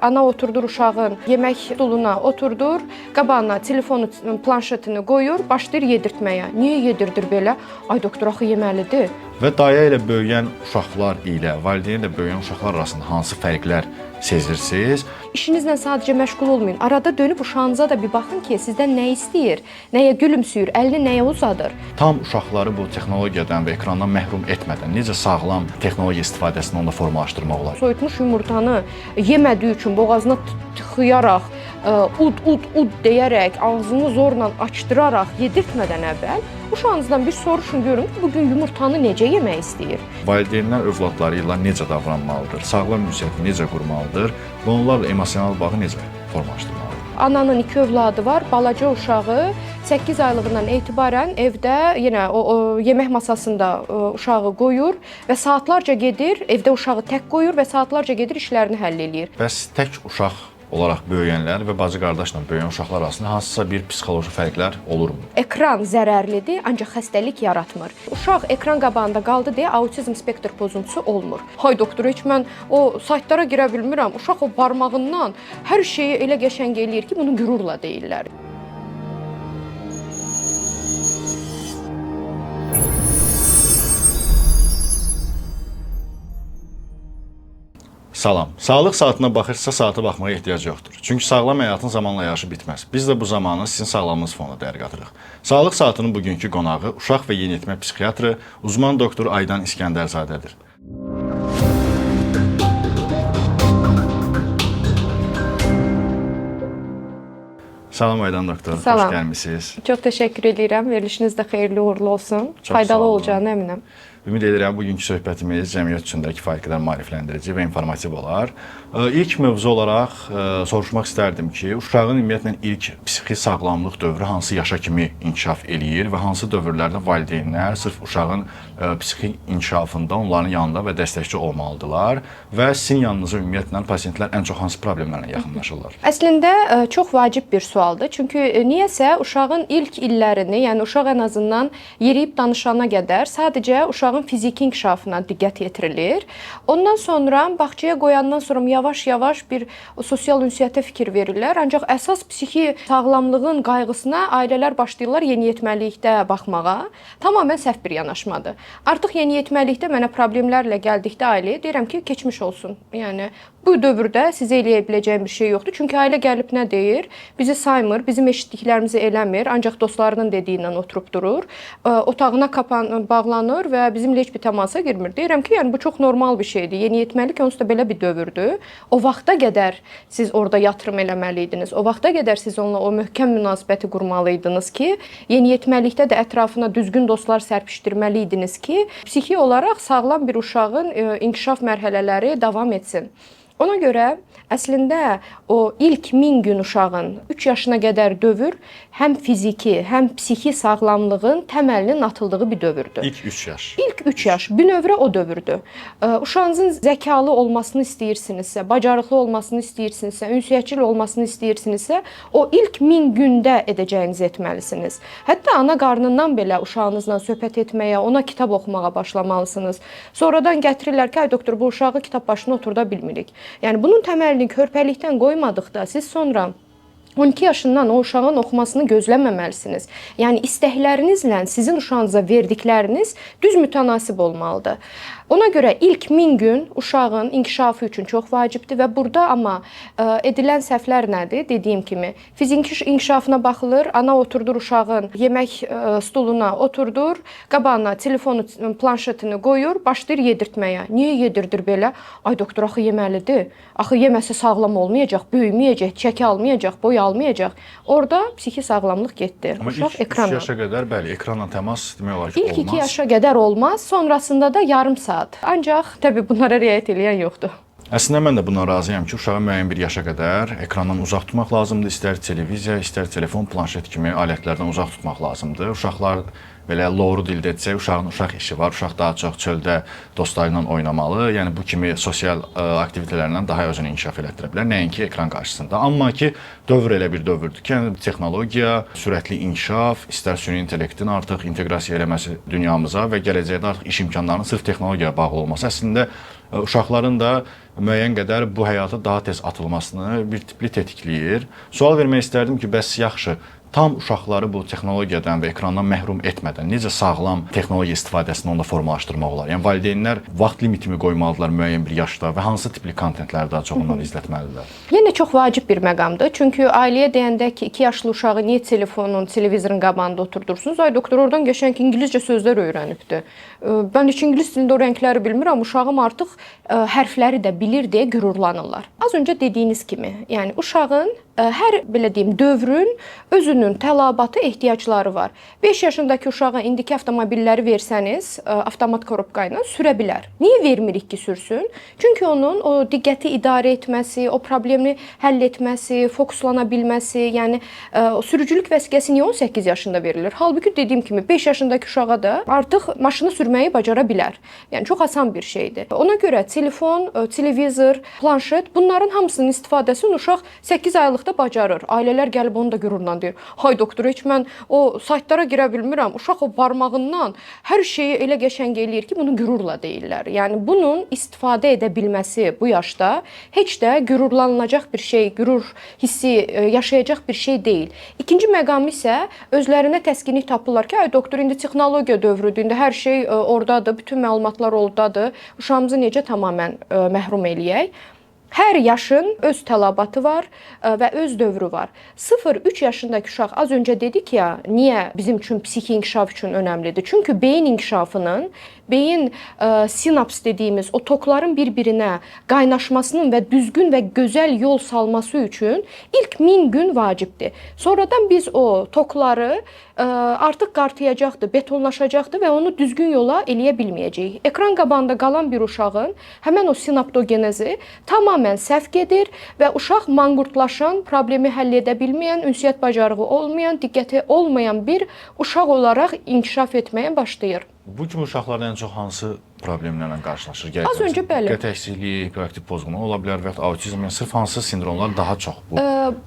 Ana oturdur uşağın yemək stuluna oturdur, qabağına telefonu, planşetini qoyur, başlayır yedirtməyə. Niyə yedirdir belə? Ay doktor, axı yeməlidir. Və daya ilə böyüyən uşaqlar ilə valideyn ilə böyüyən uşaqlar arasında hansı fərqlər sezirsiniz? İşinizlə sadəcə məşğul olmayın. Arada dönüb uşağınıza da bir baxın ki, sizdən nə istəyir, nəyə gülümsüyür, əlini nəyə uzadır. Tam uşaqları bu texnologiyadan və ekrandan məhrum etmədən necə sağlam texnologiya istifadəsini onda formalaşdırmaq olar? Soyutmuş yumurtanı yemədiyi üçün boğazına tıxıyaraq, ud deyərək, ağzını zorla açdıraraq yedirtmədən əvvəl uşağınızdan bir soruşun, görün ki, bugün yumurtanı necə yemək istəyir. Valideynlər övladları ilə necə davranmalıdır, sağlam ünsiyyəti necə qurmalıdır və onlarla emosional bağı necə formalaşdırmalıdır? Ananın 2 övladı var, balaca uşağı 8 aylığından etibarən evdə yenə o yemək masasında uşağı qoyur və saatlarca gedir, evdə uşağı tək qoyur və saatlarca gedir işlərini həll eləyir. Bəs tək uşaq olaraq böyüyənlər və bacı-qardaşla böyüyən uşaqlar arasında hansısa bir psixoloji fərqlər olurmu? Ekran zərərlidir, ancaq xəstəlik yaratmır. Uşaq ekran qabağında qaldı deyə autizm spektr pozuntusu olmur. Hay doktor, heç mən o saytlara girə bilmirəm. Uşaq o barmağından hər şeyi elə qəşəng eləyir ki, bunu qürurla deyirlər. Salam. Sağlıq saatına baxırsa saata baxmağa ehtiyac yoxdur. Çünki sağlam həyatın zamanla yaşı bitməz. Biz də bu zamanı sizin sağlamlığınız fonuna dəyər qatırıq. Sağlıq saatının bugünkü qonağı uşaq və yeniyetmə psixiatrı, uzman doktor Aydan İskəndərzadədir. Salam Aydan doktor, Salam. Xoş gəlmisiniz. Çox təşəkkür edirəm. Verilişiniz də xeyirli uğurlu olsun. Çox Faydalı sağ olun. olacağına əminəm. Ümid edirəm bugünkü söhbətimiz cəmiyyət üçün də kifayət qədər maarifləndirici və informativ olar. İlk mövzu olaraq soruşmaq istərdim ki, uşağın ümumiyyətlə ilk psixi sağlamlıq dövrü hansı yaşa kimi inkişaf eləyir və hansı dövrlərdə valideynlər sırf uşağın psixi inkişafında onların yanında və dəstəkçi olmalıdırlar və sizin yanınıza ümumiyyətlə pasientlər ən çox hansı problemlərlə yaxınlaşırlar? Əslində çox vacib bir sualdır. Çünki niyəsə uşağın ilk illərini, yəni uşaq ən azından yeriyib danışana qədər sadəcə uşağın fiziki inkişafına diqqət yetirilir. Ondan sonra bağçaya qoyandan sonra yavaş-yavaş bir sosial ünsiyyətə fikir verirlər. Ancaq əsas psixi sağlamlığın qayğısına ailələr başlayırlar yeniyetməlikdə baxmağa. Tamamilə səhv bir yanaşmadır. Artıq yeniyetməlikdə mənə problemlərlə gəldikdə ailəyə deyirəm ki, keçmiş olsun. Yəni bu dövrdə sizə eləyə biləcəyim bir şey yoxdur. Çünki ailə gəlib nə deyir? Bizi saymır, bizim eşitdiklərimizi eləmir, ancaq dostlarının dediyindən oturub durur. Otağına bağlanır və bizimlə heç bir təmasa girmir. Deyirəm ki, yəni bu çox normal bir şeydir. Yeniyetməlik onsuz da belə bir dövrdür. O vaxta qədər siz orada yatırım eləməliydiniz. O vaxta qədər siz onunla o möhkəm münasibəti qurmalıydınız ki, yeniyetməlikdə də ətrafına düzgün dostlar sərpişdirməliydiniz ki, psixi olaraq sağlam bir uşağın inkişaf mərhələləri davam etsin. Ona görə əslində o ilk 1000 gün uşağın 3 yaşına qədər dövr həm fiziki, həm psixi sağlamlığın təməlinin atıldığı bir dövrdür. İlk 3 yaş. İlk 3 yaş, bünövrə o dövrdür. Uşağınızın zəkalı olmasını istəyirsinizsə, bacarıqlı olmasını istəyirsinizsə, ünsiyyətçil olmasını istəyirsinizsə, o ilk 1000 gündə edəcəyinizi etməlisiniz. Hətta ana qarnından belə uşağınızla söhbət etməyə, ona kitab oxumağa başlamalısınız. Sonradan gətirirlər ki, ay doktor, bu uşağı kitab başına oturda bilmirik. Yəni bunun təməlini körpəlikdən qoymadıqda siz sonra 12 yaşından o uşağın oxumasını gözləməməlisiniz. Yəni istəklərinizlə sizin uşağınıza verdikləriniz düz mütənasib olmalıdır. Ona görə ilk 1000 gün uşağın inkişafı üçün çox vacibdir və burada amma edilən səhvlər nədir? Dediyim kimi, fiziki inkişafına baxılır, ana oturdur uşağın yemək stuluna oturdur, qabağına telefonu, planşetini qoyur, başlayır yedirtməyə. Niyə yedirdir belə? Ay doktor, axı yeməlidir. Axı yeməsə sağlam olmayacaq, böyüməyəcək, çəki almayacaq, boy almayacaq. Orada psixi sağlamlıq getdi. Amma Uşaq ilk 3 ekranla. yaşa qədər bəli, ekranla təmas demək olar ki, İlk olmaz. 2 yaşa qədər olmaz, sonrasında da yarım saat. Ancaq təbii bunlara riayət edən yoxdur. Əslində mən də buna razıyam ki, uşağı müəyyən bir yaşa qədər ekrandan uzaq tutmaq lazımdır. İstər televiziya, istər telefon, planşet kimi alətlərdən uzaq tutmaq lazımdır. Uşaqlar belə loru dildə desək, uşağın uşaq işi var. Uşaq daha çox çöldə dostları ilə oynamalı. Yəni bu kimi sosial aktivitetlərlə daha özünü inkişaf elətdirə bilər, nəinki ekran qarşısında. Amma ki, dövr elə bir dövrdür ki, yəni texnologiya, sürətli inkişaf, istər süni intellektin artıq inteqrasiya eləməsi dünyamıza və gələcəkdə artıq iş imkanlarının sırf texnologiyaya bağlı olması əslində uşaqların da müəyyən qədər bu həyata daha tez atılmasını bir tipli tetikləyir. Sual vermək istərdim ki, bəs yaxşı, tam uşaqları bu texnologiyadan və ekrandan məhrum etmədən necə sağlam texnologiya istifadəsini onda formalaşdırmaq olar? Yəni valideynlər vaxt limitimi qoymalıdırlar müəyyən bir yaşda və hansı tipli kontentləri daha çox onları izlətməlidirlər? Yenə çox vacib bir məqamdır. Çünki ailəyə deyəndə ki, 2 yaşlı uşağı niyə telefonun, televizorun qabağında oturdursunuz? Ay doktor, oradan qəşəng ingiliscə sözlər öyrənibdi. Mən heç ingilis dilində o rəngləri bilmirəm, uşağım artıq hərfləri də bilir deyə qürurlanırlar. Az öncə dediyiniz kimi, yəni uşağın hər belə deyim dövrün özünün tələbatı, ehtiyacları var. 5 yaşındakı uşağa indiki avtomobilləri versəniz, avtomat korobka ilə sürə bilər. Niyə vermirik ki, sürsün? Çünki onun o diqqəti idarə etməsi, o problemi həll etməsi, fokuslana bilməsi, yəni o sürücülük vəsiqəsi niyə 18 yaşında verilir? Halbuki dediyim kimi 5 yaşındakı uşağa da artıq maşını sürməyi bacara bilər. Yəni çox asan bir şeydir. Ona görə telefon, televizor, planşet bunların hamısının istifadəsini uşaq 8 aylıqda bacarır. Ailələr gəlib onu da qürurla deyir. Hay doktor, heç mən o saytlara girə bilmirəm. Uşaq o barmağından hər şeyi elə qəşəng eləyir ki, bunu qürurla deyirlər. Yəni bunun istifadə edə bilməsi bu yaşda heç də qürurlanılacaq bir şey, qürur hissi yaşayacaq bir şey deyil. İkinci məqamı isə özlərinə təskinlik tapırlar ki, ay doktor, indi texnologiya dövrüdür, indi hər şey ordadır, bütün məlumatlar ordadır. Uşağımızı necə tamamilə məhrum eləyək? Hər yaşın öz tələbatı var və öz dövrü var. 0-3 yaşındakı uşaq az öncə dedik ya, niyə bizim üçün psixi inkişaf üçün önəmlidir? Çünki beyin inkişafının, beyin sinaps dediyimiz o tokların bir-birinə qaynaşmasının və düzgün və gözəl yol salması üçün ilk 1000 gün vacibdir. Sonradan biz o tokları artıq qartıyacaqdır, betonlaşacaqdır və onu düzgün yola eləyə bilməyəcəyik. Ekran qabağında qalan bir uşağın həmən o sinaptogenezi tamamilə səhv gedir və uşaq manqurtlaşan, problemi həll edə bilməyən, ünsiyyət bacarığı olmayan, diqqəti olmayan bir uşaq olaraq inkişaf etməyə başlayır. Bu kimi uşaqlar ən çox hansı problemlərlə qarşılaşır? Az öncə bəli. Diqqət əksikliyi, hiperaktiv pozğunluq ola bilər və ya autizm, yəni sırf hansı sindromlar daha çox bu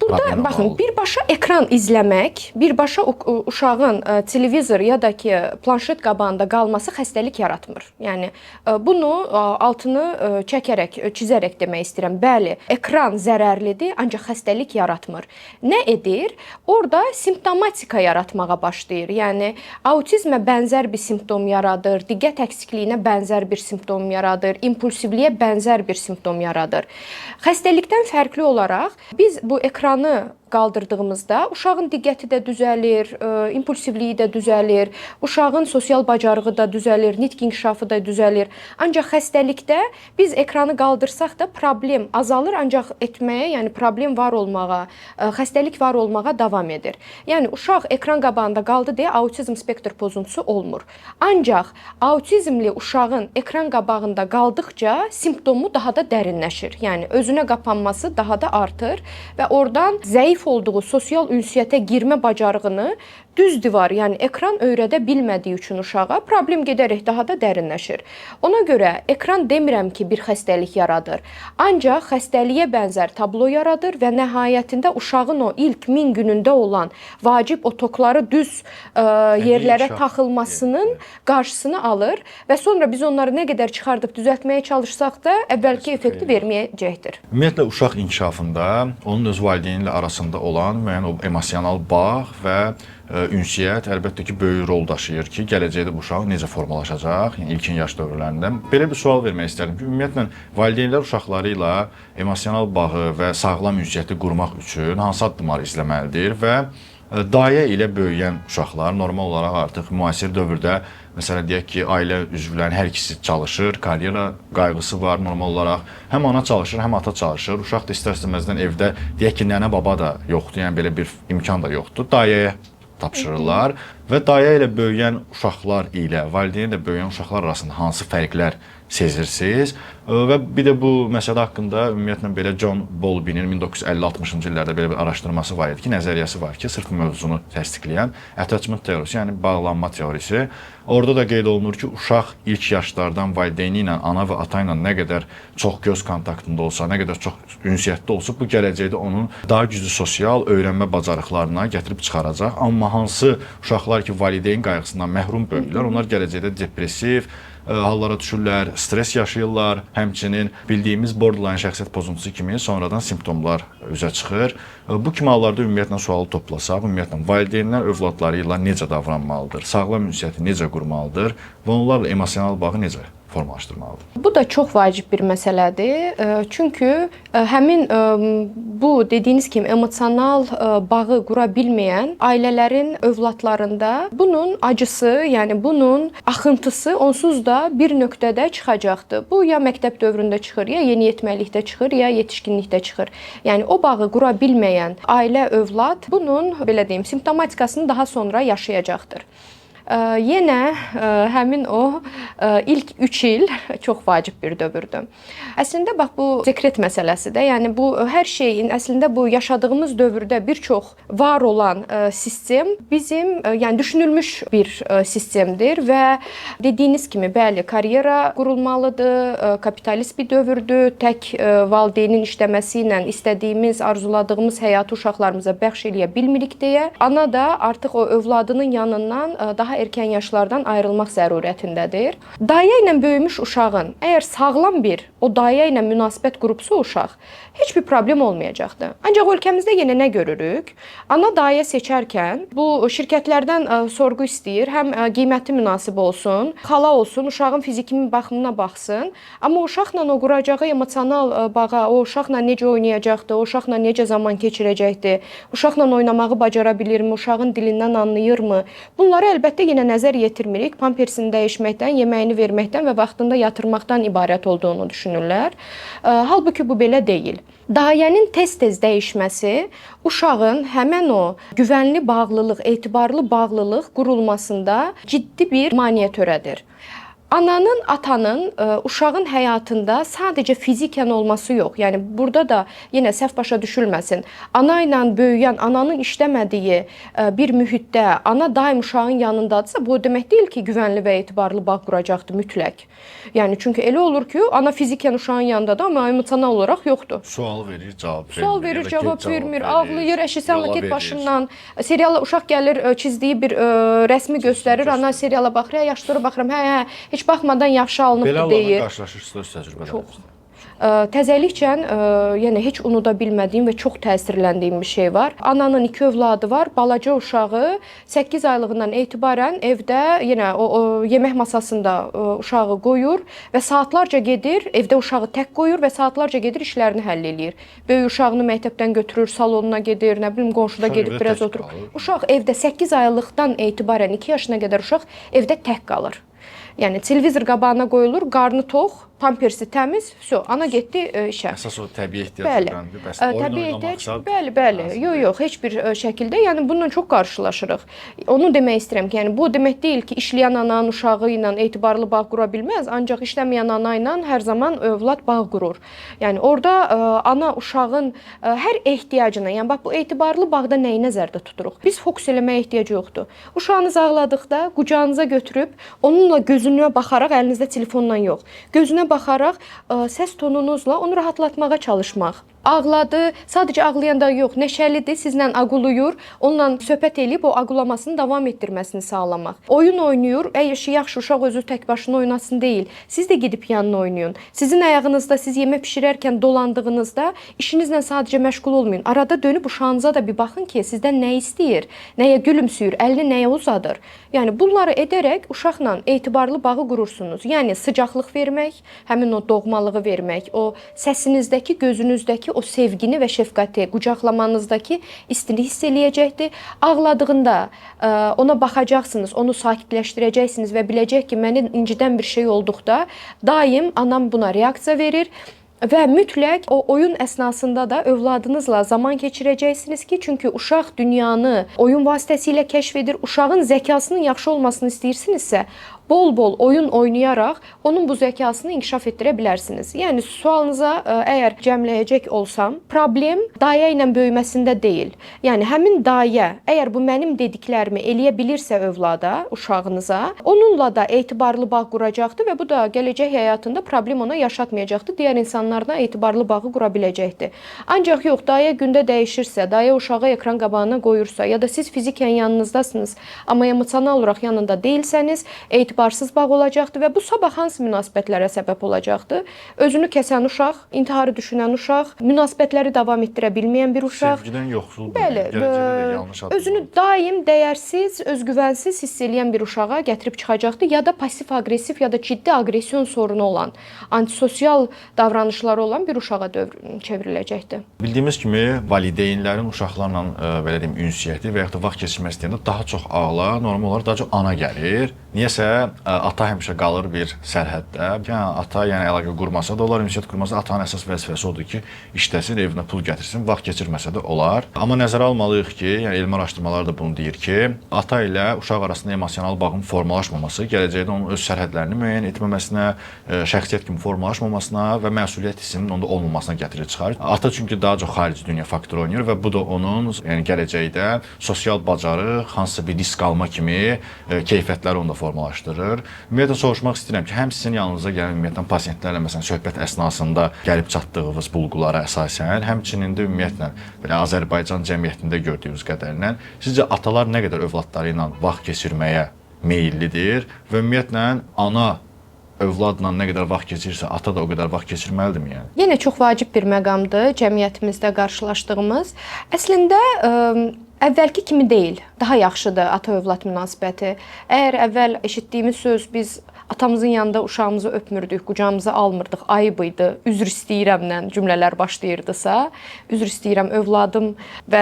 burada baxın, birbaşa ekran izləmək, birbaşa uşağın televizor ya da ki planşet qabağında qalması xəstəlik yaratmır. Yəni bunu altını çəkərək, çizərək demək istəyirəm. Bəli, ekran zərərlidir, ancaq xəstəlik yaratmır. Nə edir? Orada simptomatika yaratmağa başlayır. Yəni autizmə bənzər bir simptom yaradır, diqqət əksikliyinə bənzər bir simptom yaradır, impulsivliyə bənzər bir simptom yaradır. Xəstəlikdən fərqli olaraq biz bu ekranı qaldırdığımızda uşağın diqqəti də düzəlir, impulsivliyi də düzəlir, uşağın sosial bacarığı da düzəlir, nitq inkişafı da düzəlir. Ancaq xəstəlikdə biz ekranı qaldırsaq da problem azalır, ancaq etməyə, yəni problem var olmağa, xəstəlik var olmağa davam edir. Yəni uşaq ekran qabağında qaldı deyə autizm spektr pozuntusu olmur. Ancaq autizmli uşağın ekran qabağında qaldıqca simptomu daha da dərinləşir. Yəni özünə qapanması daha da artır və oradan zəif olduğu sosial ünsiyyətə girmə bacarığını düz divar, yəni ekran öyrədə bilmədiyi üçün uşağa problem gedərək daha da dərinləşir. Ona görə ekran demirəm ki, bir xəstəlik yaradır. Ancaq xəstəliyə bənzər tablo yaradır və nəhayətində uşağın o ilk 1000 günündə olan vacib o tokları düz yerlərə taxılmasının qarşısını alır və sonra biz onları nə qədər çıxardıb düzəltməyə çalışsaq da əvvəlki effekti verməyəcəkdir. Ümumiyyətlə uşaq inkişafında onun öz valideyni ilə arasında olan müəyyən o emosional bağ və ünsiyyət əlbəttə ki, böyük rol daşıyır ki, gələcəkdə bu uşaq necə formalaşacaq, yəni ilkin yaş dövrlərində. Belə bir sual vermək istərdim ki, ümumiyyətlə valideynlər uşaqları ilə emosional bağı və sağlam ünsiyyəti qurmaq üçün hansı addımları izləməlidir və dayə ilə böyüyən uşaqlar normal olaraq artıq müasir dövrdə, məsələn deyək ki, ailə üzvlərinin hər ikisi çalışır, karyera qayğısı var normal olaraq. Həm ana çalışır, həm ata çalışır. Uşaq da istər-istəməzdən evdə deyək ki, nənə baba da yoxdur, yəni belə bir imkan da yoxdur. Dayəyə tapşırırlar Və dayə ilə böyüyən uşaqlar ilə valideyn ilə böyüyən uşaqlar arasında hansı fərqlər sezirsiniz? Və bir də bu məsələ haqqında ümumiyyətlə belə John Bowlby'nin 1950-60-cı illərdə belə bir araşdırması var idi ki, nəzəriyyəsi var ki, sırf mövzunu təsdiqləyən attachment teorisi, yəni bağlanma teorisi. Orada da qeyd olunur ki, uşaq ilk yaşlardan valideyni ilə, ana və ata ilə nə qədər çox göz kontaktında olsa, nə qədər çox ünsiyyətdə olsa, bu gələcəkdə onun daha güclü sosial öyrənmə bacarıqlarına gətirib çıxaracaq. Amma hansı uşaqlar ki, valideyn qayğısından məhrum böyüdülər, onlar gələcəkdə depressiv hallara düşürlər, stres yaşayırlar. Həmçinin bildiyimiz borderline şəxsiyyət pozuntusu kimi sonradan simptomlar üzə çıxır. Bu kimi hallarda ümumiyyətlə sualı toplasaq, ümumiyyətlə valideynlər övladları ilə necə davranmalıdır, sağlam ünsiyyəti necə qurmalıdır və onlarla emosional bağı necə formalaşdırmalıdır? Bu da çox vacib bir məsələdir. Çünki həmin bu dediyiniz kimi emosional bağı qura bilməyən ailələrin övladlarında bunun acısı, yəni bunun axıntısı onsuz da bir nöqtədə çıxacaqdır. Bu ya məktəb dövründə çıxır, ya yeniyetməlikdə çıxır, ya yetişkinlikdə çıxır. Yəni o bağı qura bilməyən ailə övlad bunun belə deyim simptomatikasını daha sonra yaşayacaqdır. Yenə həmin o ilk 3 il çox vacib bir dövrdür. Əslində bax bu sekret məsələsidir. Yəni bu hər şeyin əslində bu yaşadığımız dövrdə bir çox var olan sistem bizim yəni düşünülmüş bir sistemdir və dediyiniz kimi bəli karyera qurulmalıdır, kapitalist bir dövrdür. Tək valideynin işləməsi ilə istədiyimiz, arzuladığımız həyatı uşaqlarımıza bəxş eləyə bilmirik deyə ana da artıq o övladının yanından daha erkən yaşlardan ayrılmaq zərurətindədir. Dayə ilə böyümüş uşağın əgər sağlam bir o dayə ilə münasibət qurubsa uşaq heç bir problem olmayacaqdır. Ancaq ölkəmizdə yenə nə görürük? Ana dayə seçərkən bu şirkətlərdən sorğu istəyir. Həm qiyməti münasib olsun, xala olsun, uşağın fiziki baxımına baxsın. Amma uşaqla o quracağı emosional bağa, o uşaqla necə oynayacaqdır, o uşaqla necə zaman keçirəcəkdir, uşaqla oynamağı bacara bilirmi, uşağın dilindən anlayırmı? Bunları əlbəttə yenə nəzər yetirmirik. Pampersini dəyişməkdən, yeməyini verməkdən və vaxtında yatırmaqdan ibarət olduğunu düşünürlər. Halbuki bu belə deyil. Dayənin tez-tez dəyişməsi uşağın həmən o güvənli bağlılıq, etibarlı bağlılıq qurulmasında ciddi bir maneə törədir. Ananın, atanın uşağın həyatında sadəcə fizikən olması yox. Yəni burada da yenə səhv başa düşülməsin. Ana ilə böyüyən, ananın işləmədiyi bir mühitdə ana daim uşağın yanındadırsa, bu demək deyil ki, güvənli və etibarlı bağ quracaqdır mütləq. Yəni çünki elə olur ki, ana fizikən uşağın yanındadır, amma emosional olaraq yoxdur. Sual verir, cavab vermir. Sual verir, cavab vermir, ağlayır, əşi get başımdan. Seriala uşaq gəlir, çizdiyi bir rəsmi göstərir, ana seriala baxır, yaşlılara baxıram, heç baxmadan yaxşı alınıbdır deyir. Belə qarşılaşırsınız öz təcrübələrinizdə. Təzəliklə yəni heç unuda bilmədiyim və çox təsirləndiyim bir şey var. Ananın 2 övladı var. Balaca uşağı 8 aylığından etibarən evdə yenə o yemək masasında uşağı qoyur və saatlarca gedir, evdə uşağı tək qoyur və saatlarca gedir işlərini həll eləyir. Böyük uşağını məktəbdən götürür, salonuna gedir, nə bilim qonşuda gedib biraz oturur. Uşaq evdə 8 aylıqdan etibarən 2 yaşına qədər uşaq evdə tək qalır. Yəni televizor qabağına qoyulur, qarnı tox, pampersi təmiz, ana getdi işə. Əsas o təbii ehtiyaclardır. Bəs oyun oynamaq bəli. Yox, heç bir şəkildə. Yəni bununla çox qarşılaşırıq. Onu demək istəyirəm ki, yəni bu demək deyil ki, işləyən ananın uşağı ilə etibarlı bağ qura bilməz, ancaq işləməyən ana ilə hər zaman övlad bağ qurur. Yəni orada ana uşağın hər ehtiyacına, yəni bax bu etibarlı bağda nəyi nəzərdə tuturuq? Biz fokus eləməyə ehtiyacı yoxdur. Uşağınızı ağladıqda qucağınıza götürüb onunla gözünə baxaraq, əlinizdə telefonla yox, gözünə baxaraq səs tonunuzla onu rahatlatmağa çalışmaq. Ağladı, sadəcə ağlayanda yox, neşəlidir, sizlə aquluyur, onunla söhbət eləyib o aqulamasını davam etdirməsini sağlamaq. Oyun oynayır, yaxşı uşaq özü tək başına oynasın deyil. Siz də gedib yanına oynayın. Sizin ayağınızda, siz yemək bişirərkən dolandığınızda işinizlə sadəcə məşğul olmayın. Arada dönüb uşağınıza da bir baxın ki, sizdən nə istəyir, nəyə gülümsüyür, əlini nəyə uzadır. Yəni bunları edərək uşaqla etibarlı bağı qurursunuz. Yəni sıcaqlıq vermək, həmin o doğmalığı vermək, o səsinizdəki, gözünüzdəki o sevgini və şəfqəti, qucaqlamanızdakı istini hiss eləyəcəkdir. Ağladığında ona baxacaqsınız, onu sakitləşdirəcəksiniz və biləcək ki, məni incidən bir şey olduqda daim anam buna reaksiya verir. Və mütləq o oyun əsnasında da övladınızla zaman keçirəcəksiniz ki, çünki uşaq dünyanı oyun vasitəsilə kəşf edir. Uşağın zəkasının yaxşı olmasını istəyirsinizsə, bol-bol oyun oynayaraq onun bu zəkasını inkişaf etdirə bilərsiniz. Yəni sualınıza əgər cəmləyəcək olsam, problem dayə ilə böyüməsində deyil. Yəni həmin dayə əgər bu mənim dediklərimi eləyə bilirsə övlada, uşağınıza, onunla da etibarlı bağ quracaqdır və bu da gələcək həyatında problem ona yaşatmayacaqdır. Digər insanlarla etibarlı bağı qura biləcəkdir. Ancaq yox, dayə gündə dəyişirsə, dayə uşağı ekran qabağına qoyursa ya da siz fizikən yanınızdasınız, amma emosional olaraq yanında deyilsəniz, etibarsız bağ olacaqdır və bu sabah hansı münasibətlərə səbəb olacaqdır? Özünü kəsən uşaq, intiharı düşünən uşaq, münasibətləri davam etdirə bilməyən bir uşaq. Sevgidən yoxsul, bəli, özünü daim dəyərsiz, özgüvənsiz hiss edən bir uşağa gətirib çıxacaqdır ya da pasiv-aqressiv ya da ciddi aqression sorunu olan, antisosial davranışları olan bir uşağa çevriləcəkdir. Bildiyimiz kimi valideynlərin uşaqlarla belə deyim ünsiyyəti və ya da vaxt keçirmək istəyəndə daha çox ağla, normal olaraq daha çox ana gəlir. Niyəsə ata həmişə qalır bir sərhəddə. Yəni ata yəni əlaqə qurmasa da olar, ünsiyyət qurmasa atanın əsas vəzifəsi odur ki, işləsin, evinə pul gətirsin, vaxt keçirməsə də olar. Amma nəzərə almalıyıq ki, yəni elmi araşdırmalar da bunu deyir ki, ata ilə uşaq arasında emosional bağın formalaşmaması gələcəkdə onun öz sərhədlərini müəyyən etməməsinə, şəxsiyyət kimi formalaşmamasına və məsuliyyət hissinin onda olmamasına gətirir çıxarır. Ata çünki daha çox xarici dünya faktoru oynayır və bu da onun yəni gələcəkdə sosial bacarıq, hansısa bir risk alma kimi keyfiyyətləri onda formalaşdırır. Ümumiyyətlə soruşmaq istəyirəm ki, həm sizin yanınıza gələn ümumiyyətlə pasientlərlə məsələn söhbət əsnasında gəlib çatdığınız bulğulara əsasən, həmçinin də ümumiyyətlə belə Azərbaycan cəmiyyətində gördüyünüz qədərilə sizcə atalar nə qədər övladları ilə vaxt keçirməyə meyllidir və ümumiyyətlə ana övladla nə qədər vaxt keçirirsə, ata da o qədər vaxt keçirməlidirmi yəni? Yenə çox vacib bir məqamdır cəmiyyətimizdə qarşılaşdığımız. Əslində əvvəlki kimi deyil. Daha yaxşıdır ata-övlad münasibəti. Əgər əvvəl eşitdiyimiz söz biz atamızın yanında uşağımızı öpmürdük, qucağımıza almırdıq, ayıb idi, üzr istəyirəmlə cümlələr başlayırdısa, üzr istəyirəm övladım və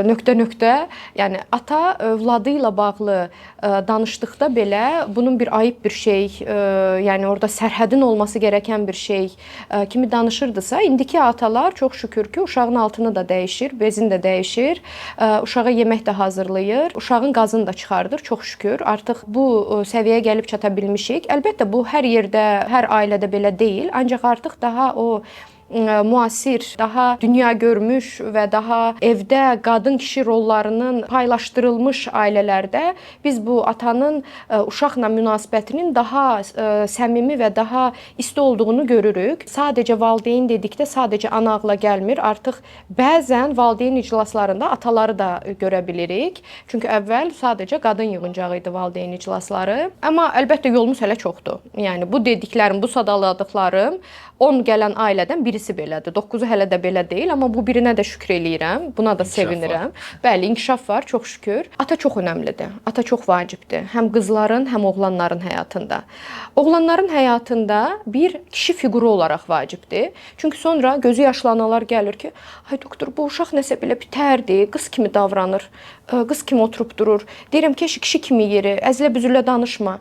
nöqtə-nöqtə, yəni ata övladı ilə bağlı danışdıqda belə bunun bir ayıb bir şey, yəni orada sərhədin olması gərəkən bir şey kimi danışırdısa, indiki atalar çox şükür ki, uşağın altını da dəyişir, bezini də dəyişir, uşağa yemək də hazırlayır, uşağın qazını da çıxardır, çox şükür. Artıq bu səviyyəyə gəlib çata bilmişik. Əlbəttə bu hər yerdə, hər ailədə belə deyil, ancaq artıq daha o müasir, daha dünya görmüş və daha evdə qadın-kişi rollarının paylaşdırılmış ailələrdə biz bu atanın uşaqla münasibətinin daha səmimi və daha isti olduğunu görürük. Sadəcə valideyn dedikdə sadəcə ana ağla gəlmir. Artıq bəzən valideyn iclaslarında ataları da görə bilirik. Çünki əvvəl sadəcə qadın yığıncağı idi valideyn iclasları. Amma əlbəttə yolumuz hələ çoxdur. Yəni bu dediklərim, bu sadaladıqlarım 10 gələn ailədən birisi belədir. 9-u hələ də belə deyil, amma bu birinə də şükür eləyirəm. Buna da sevinirəm. Bəli, inkişaf var, çox şükür. Ata çox önəmlidir. Ata çox vacibdir. Həm qızların, həm oğlanların həyatında. Oğlanların həyatında bir kişi fiquru olaraq vacibdir. Çünki sonra gözü yaşlı analar gəlir ki, ay doktor, bu uşaq nəsə belə bitərdi, qız kimi davranır, qız kimi oturub durur. Deyirəm ki, kişi kimi yeri, əzlə-büzülə danışma,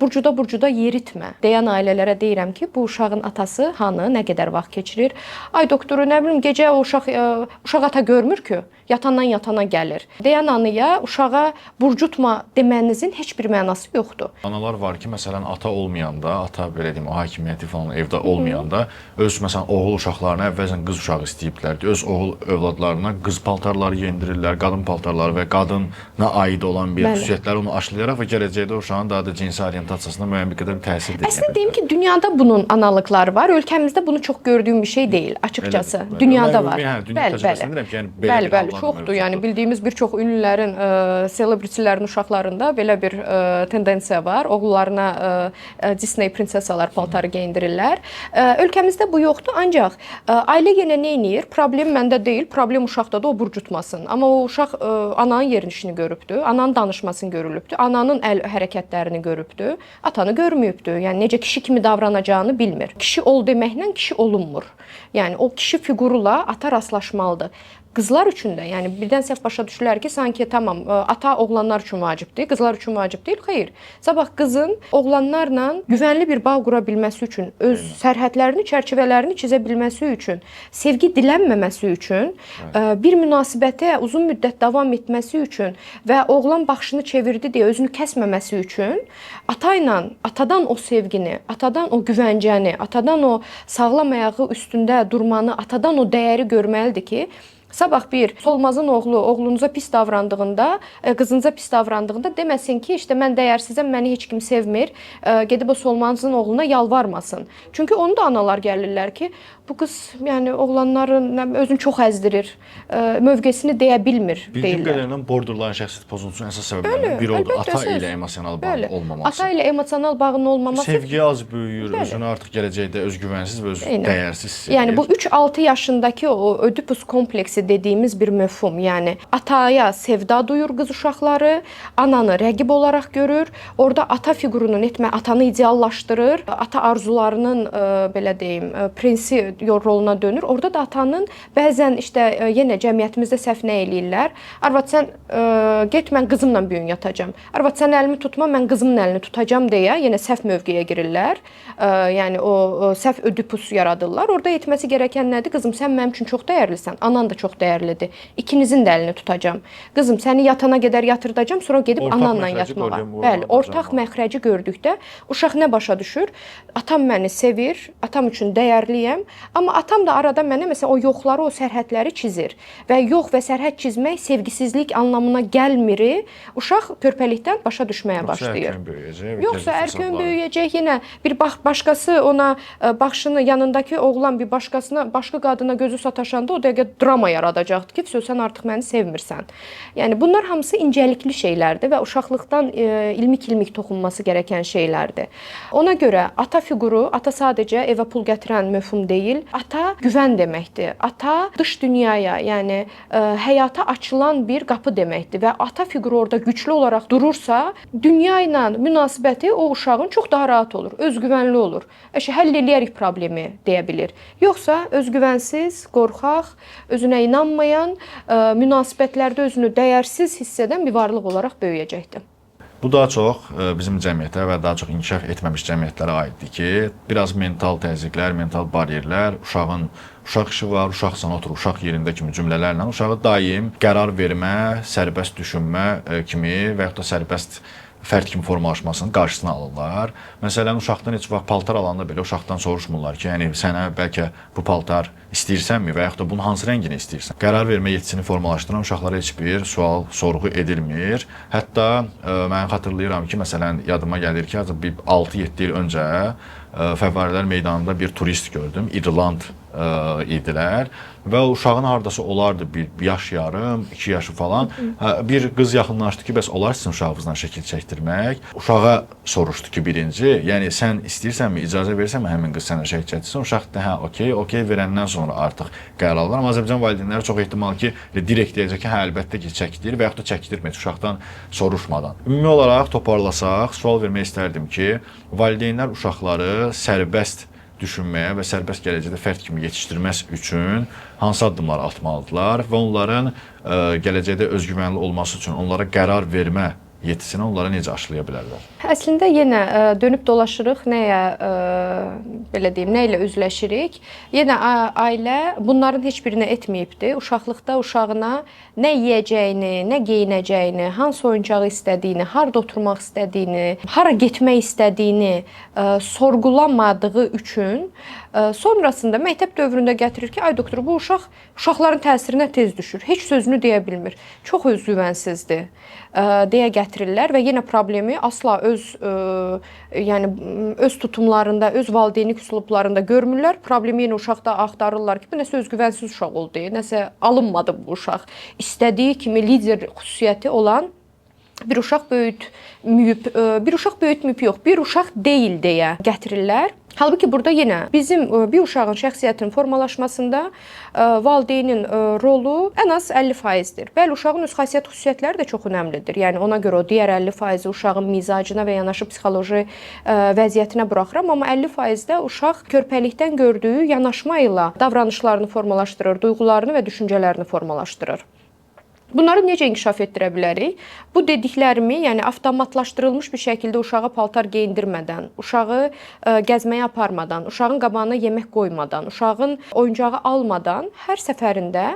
burcuda yeritmə. Deyən ailələrə deyirəm ki, bu uşağın atası hanı, nə qədər vaxt keçirir? Ay doktoru, nə bilim, gecə o uşaq ata görmür ki, yatandan yatana gəlir. Deyən anıya uşağa burcutma demənizin heç bir mənası yoxdur. Analar var ki, məsələn, ata olmayanda, ata belə deyim, o hakimiyyəti falan evdə olmayanda öz məsələn oğul uşaqlarına əvvəlcən qız uşağı istəyiblər. Öz oğul övladlarına qız paltarları geyindirirlər, qadın paltarları və qadına aid olan bir xüsusiyyətləri onu aşılayaraq və gələcəkdə uşağın daha da cinsi orientasiyasına müəyyən bir qədər təsir edir. Əslində deyim ki, dünyada bunun analıqları var. Ölkəmizdə bunu çox gördüyüm bir şey deyil, açıqcası. Dünyada var. Bəli, çoxdur. Yəni bildiyimiz bir çox ünlülərin, selebritilərin uşaqlarında belə bir tendensiya var. Oğullarına Disney prinsesalar paltarı geyindirirlər. Ölkəmizdə bu yoxdur, ancaq ailə yenə nə edir? Problem məndə deyil, problem uşaqda da o burcutmasın. Amma o uşaq ananın yerini görübdü, ananın danışmasını görülübdü, ananın əl hərəkətlərini görübdü, atanı görməyibdü. Yəni necə kişi kimi davranacağını bilmir. Kişi ol deməklə kişi olunmur. Yəni o kişi fiquruyla ata rastlaşmalıdır. Qızlar üçün də, yəni birdən səhv başa düşürlər ki, sanki tamam, ata oğlanlar üçün vacibdir, qızlar üçün vacib deyil. Xeyr. Sabah qızın oğlanlarla güvənli bir bağ qura bilməsi üçün, öz sərhədlərini, çərçivələrini çizə bilməsi üçün, sevgi dilənməməsi üçün, bir münasibətə uzun müddət davam etməsi üçün və oğlan baxışını çevirdi deyə özünü kəsməməsi üçün atadan o sevgini, atadan o güvəncəni, atadan o sağlam ayağı üstündə durmanı, atadan o dəyəri görməlidir ki, sabah bir Solmazın oğlu oğlunuza pis davrandığında, qızınıza pis davrandığında deməsin ki, işte mən dəyərsizəm, məni heç kim sevmir, gedib o Solmazın oğluna yalvarmasın. Çünki onu da analar gəlirlər ki, bu qız yəni oğlanların özünü çox əzdirir, mövqesini deyə bilmir deyirlər. Bildiyim qədərilə borderline şəxsiyyət pozuntusunun əsas səbəblərindən biri odur. Ata ilə emosional bağın olmaması. Ata ilə emosional bağın olmaması. Sevgi az böyüyür, özünü artıq gələcəkdə özgüvənsiz və öz dəyərsiz hiss edir. Yəni bu 3-6 yaşındakı o Ödipus kompleksi dediyimiz bir məfhum. Yəni ataya sevda duyur qız uşaqları, ananı rəqib olaraq görür. Orada ata fiqurunun atanı ideallaşdırır. Ata arzularının belə deyim, prinsi roluna dönür. Orada da atanın bəzən işte yenə cəmiyyətimizdə səhv nə eləyirlər? Arvad sən get mən qızımla bu gün yatacam. Arvad sən əlimi tutma mən qızımın əlini tutacam deyə yenə səhv mövqeyə girirlər. Yəni o səhv Ödipus yaradırlar. Orada etməsi gerəkən nədir? Qızım sən mənim üçün çox dəyərlisən. Anan da çox dəyərlidir. İkinizin də əlini tutacam. Qızım səni yatana qədər yatırdacam, sonra gedib ananla yatmağa. Bəli, ortaq məxrəci gördükdə uşaq nə başa düşür? Atam məni sevir, atam üçün dəyərliyəm. Amma atam da arada mənə məsələn o yoxları, o sərhədləri çizir. Və yox və sərhəd çizmək sevgisizlik anlamına gəlmir. Uşaq körpəlikdən başa düşməyə başlayır. Yoxsa erkən böyüyəcək, yenə bir başqası ona baxışını, yanındakı oğlan bir başqasına, başqa qadına gözü sataşanda o dəqiqə drama yaradacaqdı ki, sən artıq məni sevmirsən. Yəni bunlar hamısı incəlikli şeylərdir və uşaqlıqdan ilmik-ilmik toxunması gərəkən şeylərdir. Ona görə ata fiquru, ata sadəcə evə pul gətirən məfhum deyil. Ata güvən deməkdir. Ata dış dünyaya, yəni həyata açılan bir qapı deməkdir və ata fiquru orada güclü olaraq durursa, dünya ilə münasibəti o uşağın çox daha rahat olur, özgüvənli olur. Həll eləyərik problemi deyə bilir. Yoxsa özgüvənsiz, qorxaq, özünə inanmayan, münasibətlərdə özünü dəyərsiz hiss edən bir varlıq olaraq böyüyəcəkdir. Bu daha çox bizim cəmiyyətə və daha çox inkişaf etməmiş cəmiyyətlərə aiddir ki, biraz mental təzyiqlər, mental bariyerlər, uşaq işi var, uşaqsan otur, uşaq yerində kimi cümlələrlə uşağı daim qərar vermə, sərbəst düşünmə kimi və yaxud da sərbəst fərd kimi formalaşmasının qarşısını alırlar. Məsələn, uşaqdan heç vaxt paltar alanda belə uşaqdan soruşmurlar ki, yəni sənə bəlkə bu paltar istəyirsənmi və yaxud da bunun hansı rəngini istəyirsən? Qərar vermə yetisini formalaşdıran uşaqlara heç bir sual, sorğu edilmir. Hətta mən xatırlayıram ki, məsələn, yadıma gəlir ki, 6-7 il öncə Fəvvarələr meydanında bir turist gördüm. İrland idilər və uşağın hardası olardı bir yaş yarım, 2 yaşı falan. Bir qız yaxınlaşdı ki, bəs olar sizin uşağınızla şəkil çəkdirmək. Uşağa soruşdu ki, birinci, yəni sən istəyirsənmi, icazə verirsənmi həmin qız sənə şəkil çəkdirsin? Uşaq da hə, okey verəndən sonra artıq qərar alır. Amma Azərbaycan valideynləri çox ehtimal ki, direkt deyəcək ki, hə, əlbəttə ki, çəkdir və yaxud da çəkdirmir uşaqdan soruşmadan. Ümumi olaraq toparlasaq, sual vermək istərdim ki, valideynlər uşaqları sərbəst düşünməyə və sərbəst gələcəkdə fərd kimi yetişdirmək üçün hansı addımlar atmalıdırlar və onların gələcəkdə özgüvənli olması üçün onlara qərar vermə yetisini onlara necə aşılaya bilərlər? Əslində yenə dönüb dolaşırıq nəyə belə deyim, nə ilə üzləşirik? Yenə ailə bunların heç birini etməyibdi. Uşaqlıqda uşağına nə yeyəcəyini, nə geyinəcəyini, hansı oyuncağı istədiyini, harda oturmaq istədiyini, hara getmək istədiyini sorğulamadığı üçün sonrasında məktəb dövründə gətirir ki, ay doktor, bu uşaqların təsirinə tez düşür. Heç sözünü deyə bilmir. Çox özgüvənsizdir deyə gətirirlər və yenə problemi asla yəni öz tutumlarında, öz valideynlik üslublarında görmürlər. Problemi yenə uşaqda axtarırlar ki, bu nəsə özgüvənsiz uşaq oldu, nəsə alınmadı bu uşaq. İstədiyi kimi lider xüsusiyyəti olan bir uşaq böyütməyib yox, bir uşaq deyil deyə gətirirlər. Halbuki burada yenə bizim bir uşağın şəxsiyyətinin formalaşmasında valideynin rolu ən az 50%dir. Bəli, uşağın öz xassiyyət xüsusiyyətləri də çox önəmlidir. Yəni ona görə o digər 50% uşağın mizacına və yanaşı psixoloji vəziyyətinə buraxıram, amma 50% də uşaq körpəlikdən gördüyü yanaşma ilə davranışlarını formalaşdırır, duyğularını və düşüncələrini formalaşdırır. Bunları necə inkişaf etdirə bilərik? Bu dediklərimi, yəni avtomatlaşdırılmış bir şəkildə uşağa paltar geyindirmədən, uşağı gəzməyə aparmadan, uşağın qabağına yemək qoymadan, uşağın oyuncağı almadan hər səfərində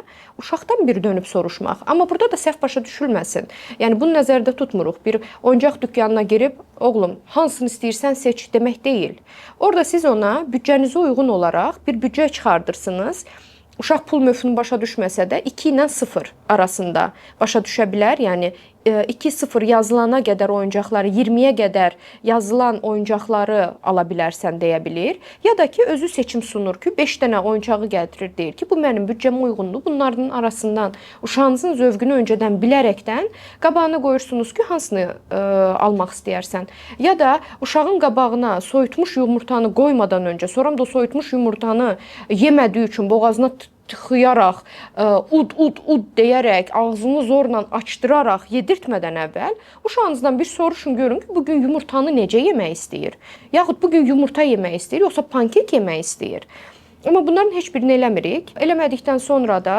uşaqdan bir dönüb soruşmaq. Amma burada da səhv başa düşülməsin. Yəni bunu nəzərdə tutmuruq. Bir oyuncaq dükanına girib, oğlum, hansını istəyirsən seç demək deyil. Orada siz ona büdcənizə uyğun olaraq bir büdcə çıxardırsınız. Uşaq pul mövhunu başa düşməsə də 2 ilə 0 arasında başa düşə bilər. Yəni 2-0 yazılana qədər oyuncaqları, 20-yə qədər yazılan oyuncaqları ala bilərsən deyə bilir. Ya da ki, özü seçim sunur ki, 5 dənə oyuncağı gətirir, deyir ki, bu mənim büdcəmə uyğundur. Bunların arasından uşağınızın zövqünü öncədən bilərəkdən qabağına qoyursunuz ki, hansını almaq istəyərsən. Ya da uşağın qabağına soyutmuş yumurtanı qoymadan öncə, sonra da soyutmuş yumurtanı yemədiyi üçün boğazına tıxıyaraq, ud deyərək, ağzını zorla açdıraraq yedirtmədən əvvəl uşağınızdan bir soruşun, görün ki, bugün yumurtanı necə yemək istəyir? Yaxud bugün yumurta yemək istəyir, yoxsa pankek yemək istəyir? Amma bunların heç birini eləmirik. Eləmədikdən sonra da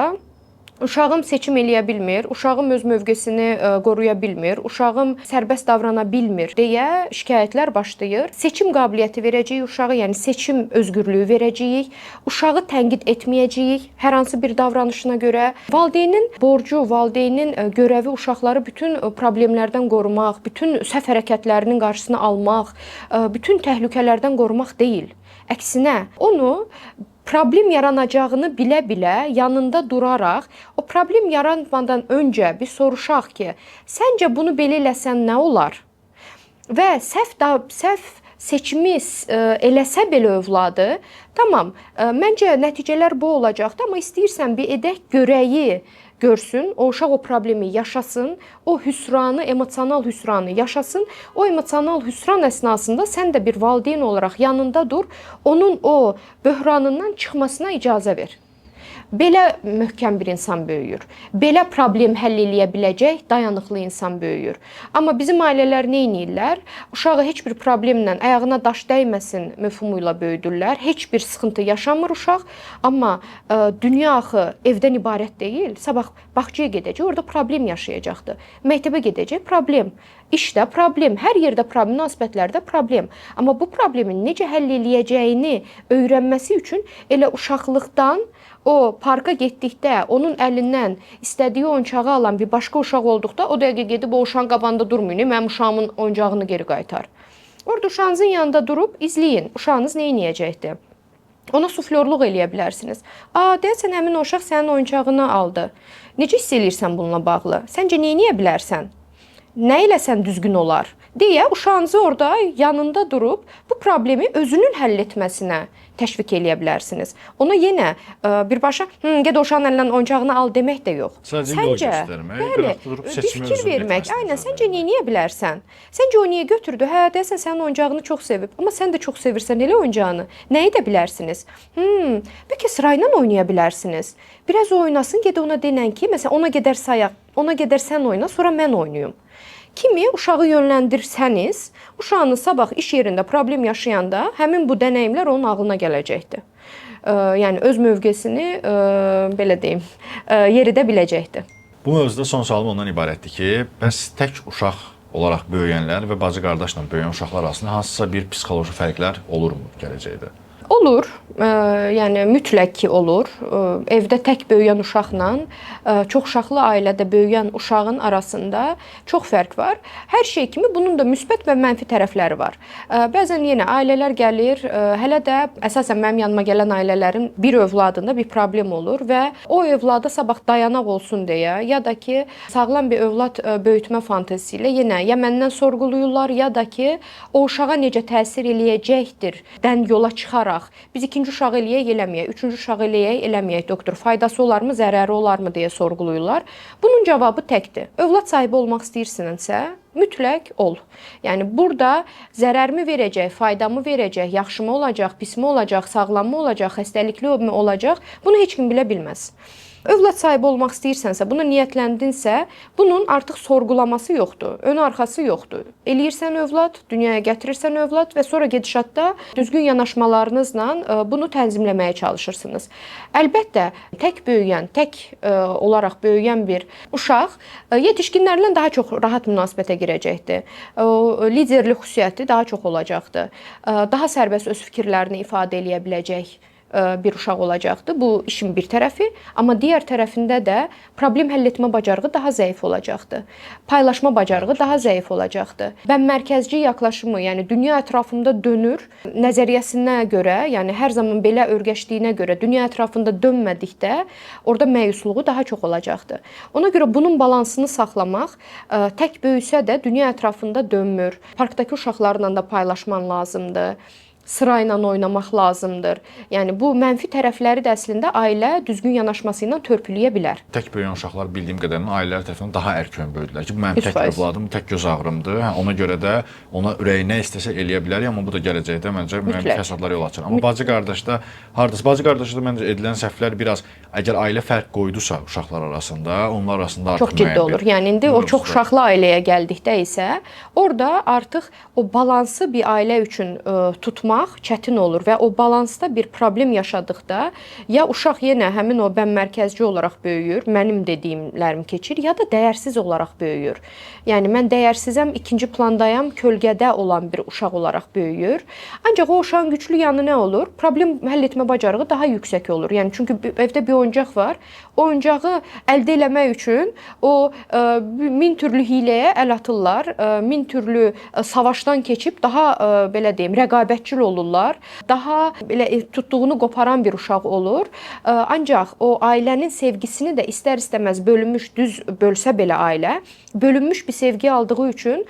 uşağım seçim eləyə bilmir, uşağım öz mövqesini qoruya bilmir, uşağım sərbəst davrana bilmir deyə şikayətlər başlayır. Seçim qabiliyyəti verəcəyik uşağa, yəni seçim özgürlüyü verəcəyik. Uşağı tənqid etməyəcəyik hər hansı bir davranışına görə. Valideynin borcu, valideynin görəvi uşaqları bütün problemlərdən qorumaq, bütün səhv hərəkətlərinin qarşısını almaq, bütün təhlükələrdən qorumaq deyil. Əksinə, onu problem yaranacağını bilə-bilə yanında duraraq, o problem yaranmadan öncə bir soruşaq ki, səncə bunu belə eləsən nə olar? Və səhv seçimi eləsə belə övladı, tamam, məncə nəticələr bu olacaqdı, amma istəyirsən bir edək görəyi görsün, o uşaq o problemi yaşasın, o hüsranı, emosional hüsranı yaşasın. O emosional hüsran əsnasında sən də bir valideyn olaraq yanında dur, onun o böhranından çıxmasına icazə ver. Belə möhkəm bir insan böyüyür. Belə problem həll eləyə biləcək dayanıqlı insan böyüyür. Amma bizim ailələr nə edirlər? Uşağı heç bir problemlə ayağına daş dəyməsin mövhumuyla böyüdürlər. Heç bir sıxıntı yaşamır uşaq. Amma dünya axı evdən ibarət deyil. Sabah bağçaya gedəcək, orada problem yaşayacaqdır. Məktəbə gedəcək, problem. İşdə problem, hər yerdə problem, münasibətlərdə problem. Amma bu problemin necə həll eləyəcəyini öyrənməsi üçün elə uşaqlıqdan o parka getdikdə onun əlindən istədiyi oyuncağı alan bir başqa uşaq olduqda o dəqiqə gedib o uşağın qabağında durmayın, mənim uşağımın oyuncağını geri qaytar. Orada uşağınızın yanında durub izləyin, uşağınız nə edəcəkdir? Ona suflörlük eləyə bilərsiniz. Deyəsən həmin o uşaq sənin oyuncağını aldı. Necə hiss eləyirsən bununla bağlı? Səncə nə edə bilərsən? Nə eləsən düzgün olar? Deyə uşağınızı orada yanında durub bu problemi özünün həll etməsinə təşviq eləyə bilərsiniz. Ona yenə birbaşa get uşağın əlindən oyuncağını al demək də yox. Sadəcə yol göstərmək, bir fikir vermək. Aynen, səncə nə edə bilərsən? Səncə o niyə götürdü? Hə, deyəsən sənin oyuncağını çox sevib, amma sən də çox sevirsən elə oyuncağını. Nə edə bilərsiniz? Bəlkə sırayla oynaya bilərsiniz. Biraz oynasın, ged ona denən ki, məsələn ona qədər sayaq, ona qədər sən oyna, sonra mən oynayım. Kimi uşağı yönləndirsəniz, uşağınız sabah iş yerində problem yaşayanda həmin bu deneyimlər onun ağlına gələcəkdir. Yəni öz mövqesini belə deyim, yeridə biləcəkdir. Bu mövzuda son sualım ondan ibarətdir ki, bəs tək uşaq olaraq böyüyənlər və bacı qardaşla böyüyən uşaqlar arasında hansısa bir psixoloji fərqlər olurmu gələcəkdə? Olur, yəni mütləq ki olur. Evdə tək böyüyən uşaqla çox uşaqlı ailədə böyüyən uşağın arasında çox fərq var. Hər şey kimi bunun da müsbət və mənfi tərəfləri var. Bəzən yenə ailələr gəlir, hələ də əsasən mənim yanıma gələn ailələrin bir övladında bir problem olur və o övlada sabah dayanaq olsun deyə, ya da ki sağlam bir övlad böyütmə fantezisi ilə yenə ya məndən sorğuluyurlar, ya da ki o uşağa necə təsir eləyəcəkdir dən yola çıxaraq biz ikinci uşağı eləyək, eləməyək, üçüncü uşağı eləyək, eləməyək, doktor, faydası olarmı, zərəri olarmı deyə sorğuluyurlar. Bunun cavabı təkdir. Övlad sahibi olmaq istəyirsinizsə, Mütləq ol. Yəni burada zərərmi verəcək, faydamı verəcək, yaxşımı olacaq, pismi olacaq, sağlamı olacaq, xəstəlikli mi olacaq, bunu heç kim bilə bilməz. Övlad sahibi olmaq istəyirsənsə, buna niyyətləndinsə, bunun artıq sorğulaması yoxdur, ön arxası yoxdur. Eləyirsən övlad, dünyaya gətirirsən övlad və sonra gedişatda düzgün yanaşmalarınızla bunu tənzimləməyə çalışırsınız. Əlbəttə, tək böyüyən, tək olaraq böyüyən bir uşaq yetişkinlərlə daha çox rahat münasibətə girəcəkdir. Liderlik xüsusiyyəti daha çox olacaqdır. Daha sərbəst öz fikirlərini ifadə edə biləcək bir uşaq olacaqdır. Bu işin bir tərəfi, amma digər tərəfində də problem həll etmə bacarığı daha zəif olacaqdır. Paylaşma bacarığı daha zəif olacaqdır. Bənmərkəzci yaxlaşımı, yəni dünya ətrafında dönür nəzəriyyəsinə görə, yəni hər zaman belə örgəşdiyinə görə dünya ətrafında dönmədikdə orada məyusluğu daha çox olacaqdır. Ona görə bunun balansını saxlamaq tək böyüsə də dünya ətrafında dönmür. Parkdakı uşaqlarla da paylaşman lazımdır. Sırayla oynamaq lazımdır. Yəni bu mənfi tərəfləri də əslində ailə düzgün yanaşması ilə törpüləyə bilər. Tək böyüyən uşaqlar bildiyim qədərilə ailələr tərəfindən daha erkən böyüdülər ki, bu mənim tək 100%. övladım, tək göz ağrımdır. Ona görə də ona ürəyi nə istəsə eləyə bilər, amma bu da gələcəkdə məncə müəyyən fəsadlara yol açar. Amma bacı qardaşda hardasa bacı qardaşda məncə edilən səhvlər biraz əgər ailə fərq qoydusa uşaqlar arasında, onlar arasında artıq çox ciddi olur. Yəni indi o çox uşaqlı ailəyə gəldikdə isə orada artıq o balansı bir ailə üçün tutmaq çətin olur və o balansda bir problem yaşadıqda ya uşaq yenə həmin o bənmərkəzci olaraq böyüyür, mənim dediyimlərim keçir, ya da dəyərsiz olaraq böyüyür. Yəni mən dəyərsizəm, ikinci plandayam, kölgədə olan bir uşaq olaraq böyüyür. Ancaq o uşağın güclü yanı nə olur? Problem həll etmə bacarığı daha yüksək olur. Yəni çünki evdə bir oyuncaq var. O oyuncağı əldə etmək üçün o min türlü hiləyə əl atırlar, min türlü savaşdan keçib daha belə deyim, rəqabətçil olurlar. Daha belə tutduğunu qoparan bir uşaq olur. Ancaq o ailənin sevgisini də istər-istəməz bölünmüş, düz bölsə belə ailə, bölünmüş bir sevgi aldığı üçün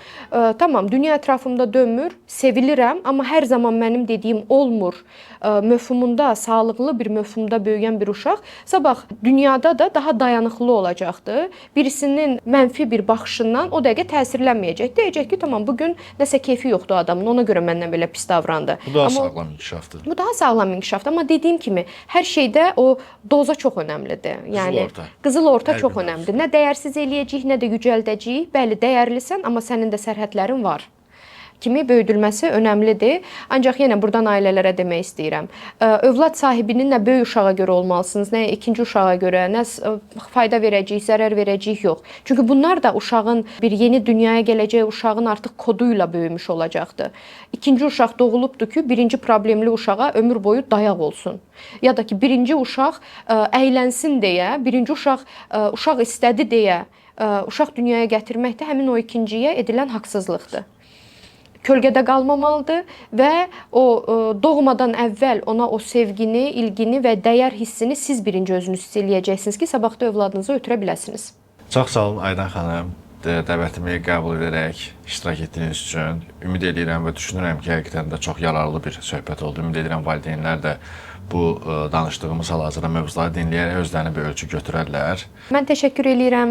tamam, dünya ətrafımda dönmür, sevilirəm, amma hər zaman mənim dediyim olmur mövhumunda, sağlıqlı bir mövhumda böyüyən bir uşaq sabah dünyada da daha dayanıqlı olacaqdır. Birisinin mənfi bir baxışından o dəqiqə təsirlənməyəcək. Deyəcək ki, tamam, bugün nəsə keyfi yoxdur adamın, ona görə məndən belə pis davrandı. Bu daha sağlam inkişafdır. Bu daha sağlam inkişafdır, amma dediyim kimi hər şeydə o doza çox önəmlidir. Yəni qızıl orta çox önəmlidir. Nə dəyərsiz eləyəcəyik, nə də yücəldəcəyik. Bəli, dəyərlisən, amma sənin də sərhədlərin var kimi böyüdülməsi önəmlidir. Ancaq yenə buradan ailələrə demək istəyirəm. Övlad sahibinin nə böyük uşağa görə olmalısınız, nə ikinci uşağa görə, nə fayda verəcəyik, zərər verəcəyik yox. Çünki bunlar da uşağın bir yeni dünyaya gələcək uşağın artıq koduyla böyümüş olacaqdır. İkinci uşaq doğulubdur ki, birinci problemli uşağa ömür boyu dayaq olsun. Ya da ki, birinci uşaq əylənsin deyə, birinci uşaq istədi deyə uşaq dünyaya gətirmək də həmin o ikinciyə edilən haqsızlıqdır. Kölgədə qalmamalıdır və o doğmadan əvvəl ona o sevgini, ilgini və dəyər hissini siz birinci özünüz hiss eləyəcəksiniz ki, sabahda övladınızı ötürə biləsiniz. Çox sağ olun Aydan xanım, dəvətimi qəbul edərək iştirak etdiyiniz üçün. Ümid edirəm və düşünürəm ki, həqiqətən də çox yararlı bir söhbət oldu. Ümid edirəm valideynlər də bu danışdığımız hal-hazırda mövzuları dinləyərək özlərinə bir ölçü götürərlər. Mən təşəkkür edirəm.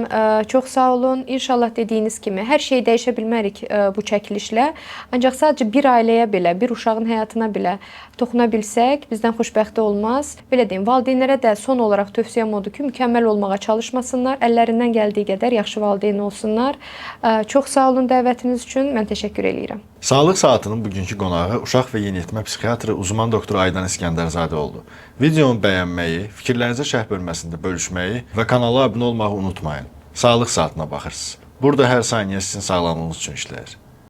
Çox sağ olun. İnşallah dediyiniz kimi hər şeyi dəyişə bilmərik bu çəkilişlə. Ancaq sadəcə bir ailəyə belə, bir uşağın həyatına belə toxuna bilsək, bizdən xoşbəxti olmaz. Belə deyim, valideynlərə də son olaraq tövsiyəm odur ki, mükəmməl olmağa çalışmasınlar. Əllərindən gəldiyi qədər yaxşı valideyn olsunlar. Çox sağ olun dəvətiniz üçün. Mən təşəkkür edirəm. Sağlıq Saatının bugünkü qonağı uşaq və yeniyetmə psixiatrı uzman doktor Aydan İskəndərzadə oldu. Videonu bəyənməyi, fikirlərinizi şərh bölməsində bölüşməyi və kanala abunə olmağı unutmayın. Sağlıq Saatına baxırsınız. Burada hər saniyə sizin sağlamlığınız üçün işləyir.